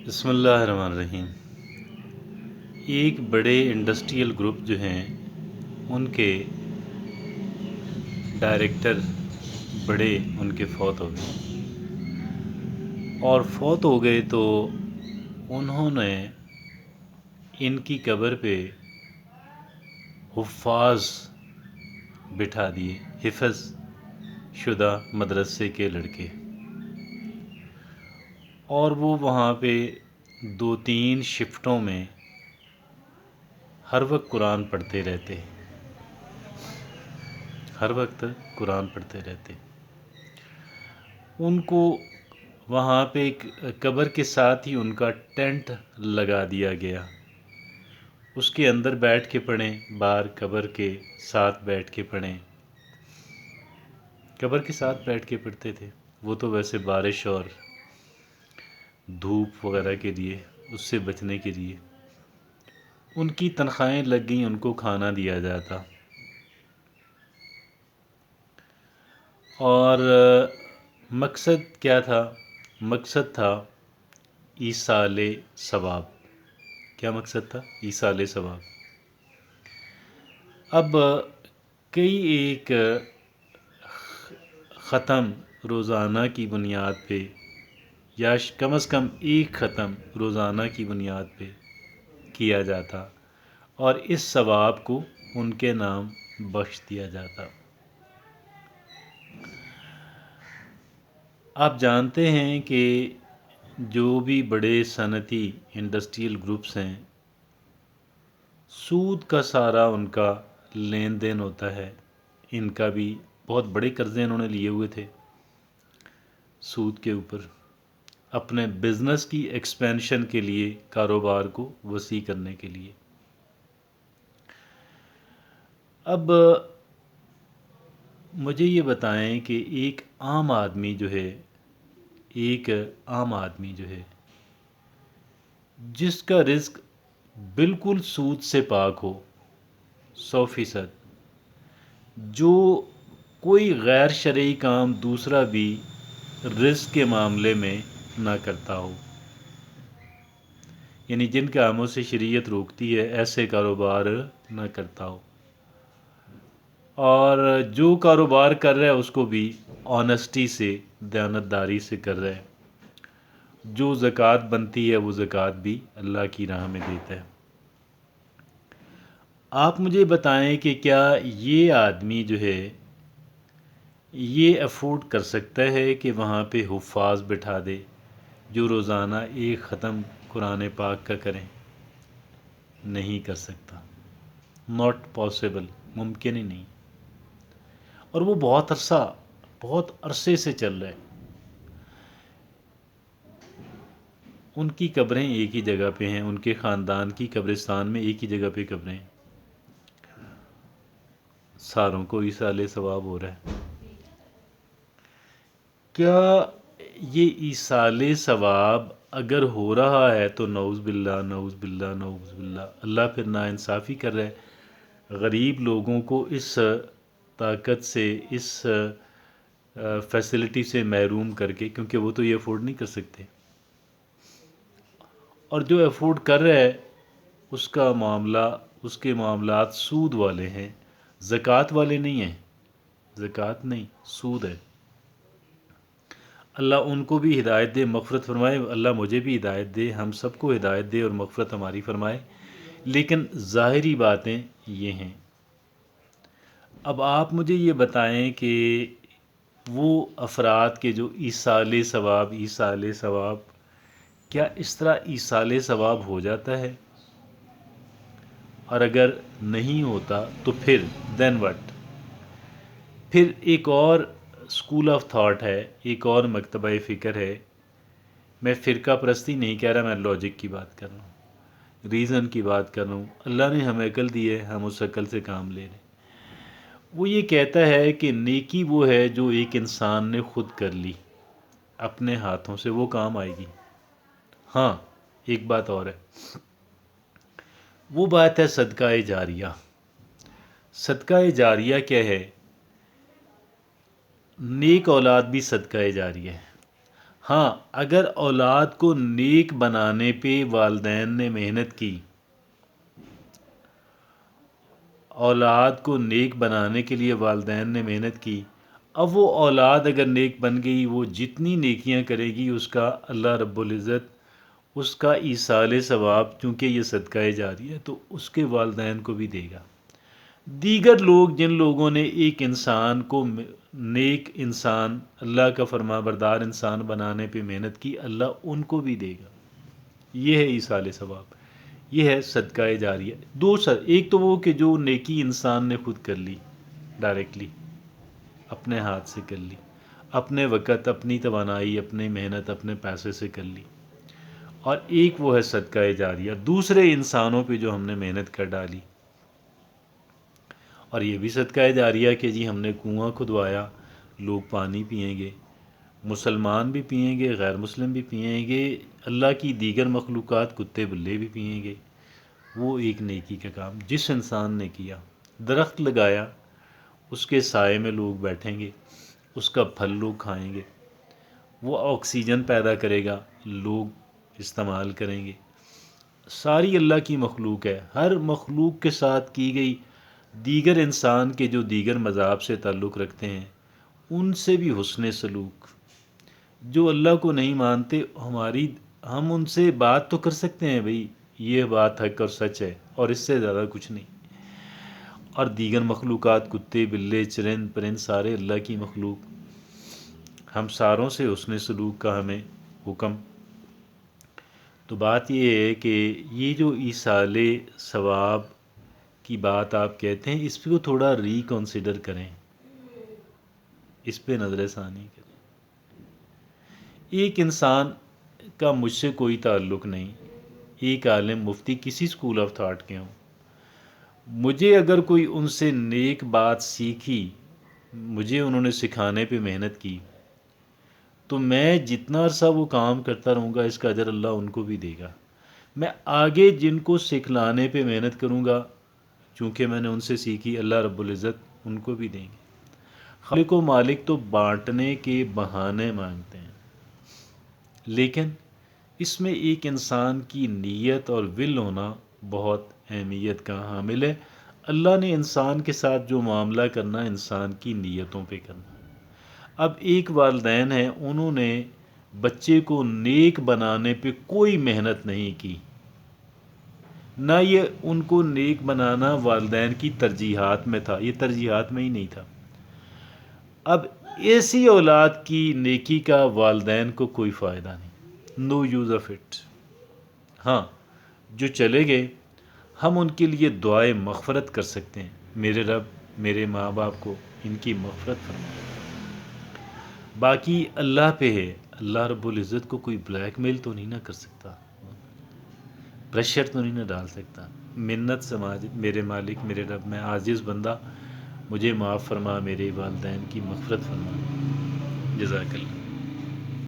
بسم اللہ الرحمن الرحیم۔ ایک بڑے انڈسٹریل گروپ جو ہیں ان کے ڈائریکٹر بڑے ان کے فوت ہو گئے، اور فوت ہو گئے تو انہوں نے ان کی قبر پہ حفاظ بٹھا دیے، حفظ شدہ مدرسے کے لڑکے، اور وہ وہاں پہ 2-3 شفٹوں میں ہر وقت قرآن پڑھتے رہتے، ہر وقت قرآن پڑھتے رہتے۔ ان کو وہاں پہ ایک قبر کے ساتھ ہی ان کا ٹینٹ لگا دیا گیا، اس کے اندر بیٹھ کے پڑھیں، باہر قبر کے ساتھ بیٹھ کے پڑھیں۔ قبر کے ساتھ بیٹھ کے پڑھتے تھے وہ تو ویسے بارش اور دھوپ وغیرہ کے لیے، اس سے بچنے کے لیے ان کی تنخواہیں لگ گئیں، ان کو کھانا دیا جاتا، اور مقصد کیا تھا؟ مقصد تھا ایصال ثواب۔ کیا مقصد تھا؟ ایصال ثواب۔ اب کئی ایک ختم روزانہ کی بنیاد پہ، یا کم از کم ایک ختم روزانہ کی بنیاد پہ کیا جاتا، اور اس ثواب کو ان کے نام بخش دیا جاتا۔ آپ جانتے ہیں کہ جو بھی بڑے صنعتی انڈسٹریل گروپس ہیں، سود کا سارا ان کا لین دین ہوتا ہے۔ ان کا بھی بہت بڑے قرضے انہوں نے لیے ہوئے تھے سود کے اوپر، اپنے بزنس کی ایکسپینشن کے لیے، کاروبار کو وسیع کرنے کے لیے۔ اب مجھے یہ بتائیں کہ ایک عام آدمی جو ہے، ایک عام آدمی جو ہے جس کا رزق بالکل سود سے پاک ہو، 100%، جو کوئی غیر شرعی کام دوسرا بھی رزق کے معاملے میں نہ کرتا ہو، یعنی جن کاموں سے شریعت روکتی ہے ایسے کاروبار نہ کرتا ہو، اور جو کاروبار کر رہا ہے اس کو بھی آنیسٹی سے، دیانتداری سے کر رہا ہے، جو زکوٰۃ بنتی ہے وہ زکوٰۃ بھی اللہ کی راہ میں دیتا ہے۔ آپ مجھے بتائیں کہ کیا یہ آدمی جو ہے یہ افورڈ کر سکتا ہے کہ وہاں پہ حفاظ بٹھا دے جو روزانہ ایک ختم قرآن پاک کا کریں؟ نہیں کر سکتا، ناٹ پاسبل، ممکن ہی نہیں، اور وہ بہت عرصے سے چل رہا ہے۔ ان کی قبریں ایک ہی جگہ پہ ہیں، ان کے خاندان کی قبرستان میں ایک ہی جگہ پہ قبریں ہیں، ساروں کو ایصال ثواب ہو رہا ہے۔ کیا یہ ایصال ثواب اگر ہو رہا ہے تو نعوذ باللہ، نعوذ باللہ، نعوذ باللہ، اللہ پھر ناانصافی کر رہا ہے، غریب لوگوں کو اس طاقت سے، اس فیسلٹی سے محروم کر کے، کیونکہ وہ تو یہ افورڈ نہیں کر سکتے، اور جو افورڈ کر رہا ہے اس کا معاملہ، اس کے معاملات سود والے ہیں، زکوٰۃ والے نہیں ہیں، زکوٰۃ نہیں، سود ہے۔ اللہ ان کو بھی ہدایت دے، مغفرت فرمائے، اللہ مجھے بھی ہدایت دے، ہم سب کو ہدایت دے اور مغفرت ہماری فرمائے، لیکن ظاہری باتیں یہ ہیں۔ اب آپ مجھے یہ بتائیں کہ وہ افراد کے جو ایصال ثواب، ایصال ثواب، کیا اس طرح ایصال ثواب ہو جاتا ہے؟ اور اگر نہیں ہوتا تو پھر دین وٹ؟ پھر ایک اور اسکول آف تھاٹ ہے، ایک اور مکتبہ فکر ہے، میں فرقہ پرستی نہیں کہہ رہا، میں لاجک کی بات کر رہا ہوں، ریزن کی بات کر رہا ہوں، اللہ نے ہمیں عقل دی ہے، ہم اس عقل سے کام لے رہے ہیں۔ وہ یہ کہتا ہے کہ نیکی وہ ہے جو ایک انسان نے خود کر لی اپنے ہاتھوں سے، وہ کام آئے گی۔ ہاں، ایک بات اور ہے، وہ بات ہے صدقہ جاریہ۔ صدقہ جاریہ کیا ہے؟ نیک اولاد بھی صدقہ جاریہ ہے۔ ہاں اگر اولاد کو نیک بنانے پہ والدین نے محنت کی، اولاد کو نیک بنانے کے لیے والدین نے محنت کی، اب وہ اولاد اگر نیک بن گئی، وہ جتنی نیکیاں کرے گی اس کا اللہ رب العزت اس کا ایصال ثواب، چونکہ یہ صدقہ جاریہ ہے تو اس کے والدین کو بھی دے گا۔ دیگر لوگ جن لوگوں نے ایک انسان کو نیک انسان، اللہ کا فرما بردار انسان بنانے پہ محنت کی، اللہ ان کو بھی دے گا۔ یہ ہے ایصال ثواب، یہ ہے صدقہ جاریہ۔ دو سر، ایک تو وہ کہ جو نیکی انسان نے خود کر لی، ڈائریکٹلی اپنے ہاتھ سے کر لی، اپنے وقت، اپنی توانائی، اپنی محنت، اپنے پیسے سے کر لی، اور ایک وہ ہے صدقہ جاریہ، دوسرے انسانوں پہ جو ہم نے محنت کر ڈالی۔ اور یہ بھی صدقہ جاریہ کہ جی ہم نے کنواں کھدوایا، لوگ پانی پئیں گے، مسلمان بھی پئیں گے، غیر مسلم بھی پئیں گے، اللہ کی دیگر مخلوقات کتے بلے بھی پئیں گے۔ وہ ایک نیکی کا کام جس انسان نے کیا۔ درخت لگایا، اس کے سائے میں لوگ بیٹھیں گے، اس کا پھل لوگ کھائیں گے، وہ آکسیجن پیدا کرے گا، لوگ استعمال کریں گے۔ ساری اللہ کی مخلوق ہے، ہر مخلوق کے ساتھ کی گئی، دیگر انسان کے جو دیگر مذاہب سے تعلق رکھتے ہیں ان سے بھی حسن سلوک۔ جو اللہ کو نہیں مانتے، ہم ان سے بات تو کر سکتے ہیں، بھئی یہ بات حق اور سچ ہے، اور اس سے زیادہ کچھ نہیں۔ اور دیگر مخلوقات، کتے بلے چرند پرند، سارے اللہ کی مخلوق، ہم ساروں سے حسن سلوک کا ہمیں حکم۔ تو بات یہ ہے کہ یہ جو ایصال ثواب کی بات آپ کہتے ہیں، اس کو تھوڑا ریکنسیڈر کریں، اس پہ نظر ثانی کریں۔ ایک انسان کا مجھ سے کوئی تعلق نہیں، ایک عالم مفتی کسی اسکول آف تھاٹ کے ہوں، مجھے اگر کوئی ان سے نیک بات سیکھی، مجھے انہوں نے سکھانے پہ محنت کی، تو میں جتنا عرصہ وہ کام کرتا رہوں گا اس کا اجر اللہ ان کو بھی دے گا۔ میں آگے جن کو سکھلانے پہ محنت کروں گا، چونکہ میں نے ان سے سیکھی، اللہ رب العزت ان کو بھی دیں گے۔ خالق و مالک تو بانٹنے کے بہانے مانگتے ہیں، لیکن اس میں ایک انسان کی نیت اور ول ہونا بہت اہمیت کا حامل ہے۔ اللہ نے انسان کے ساتھ جو معاملہ کرنا، انسان کی نیتوں پہ کرنا۔ اب ایک والدین ہیں، انہوں نے بچے کو نیک بنانے پہ کوئی محنت نہیں کی، نہ یہ ان کو نیک بنانا والدین کی ترجیحات میں تھا، یہ ترجیحات میں ہی نہیں تھا۔ اب ایسی اولاد کی نیکی کا والدین کو کوئی فائدہ نہیں، نو یوز آف اٹ۔ ہاں جو چلے گئے، ہم ان کے لیے دعائے مغفرت کر سکتے ہیں، میرے رب میرے ماں باپ کو ان کی مغفرت فرما۔ باقی اللہ پہ ہے، اللہ رب العزت کو کوئی بلیک میل تو نہیں نہ کر سکتا، پریشر تو نہیں نہ ڈال سکتا۔ منت سماج، میرے مالک میرے رب، میں عاجز بندہ، مجھے معاف فرما، میرے والدین کی مغفرت فرما۔ جزاک اللہ۔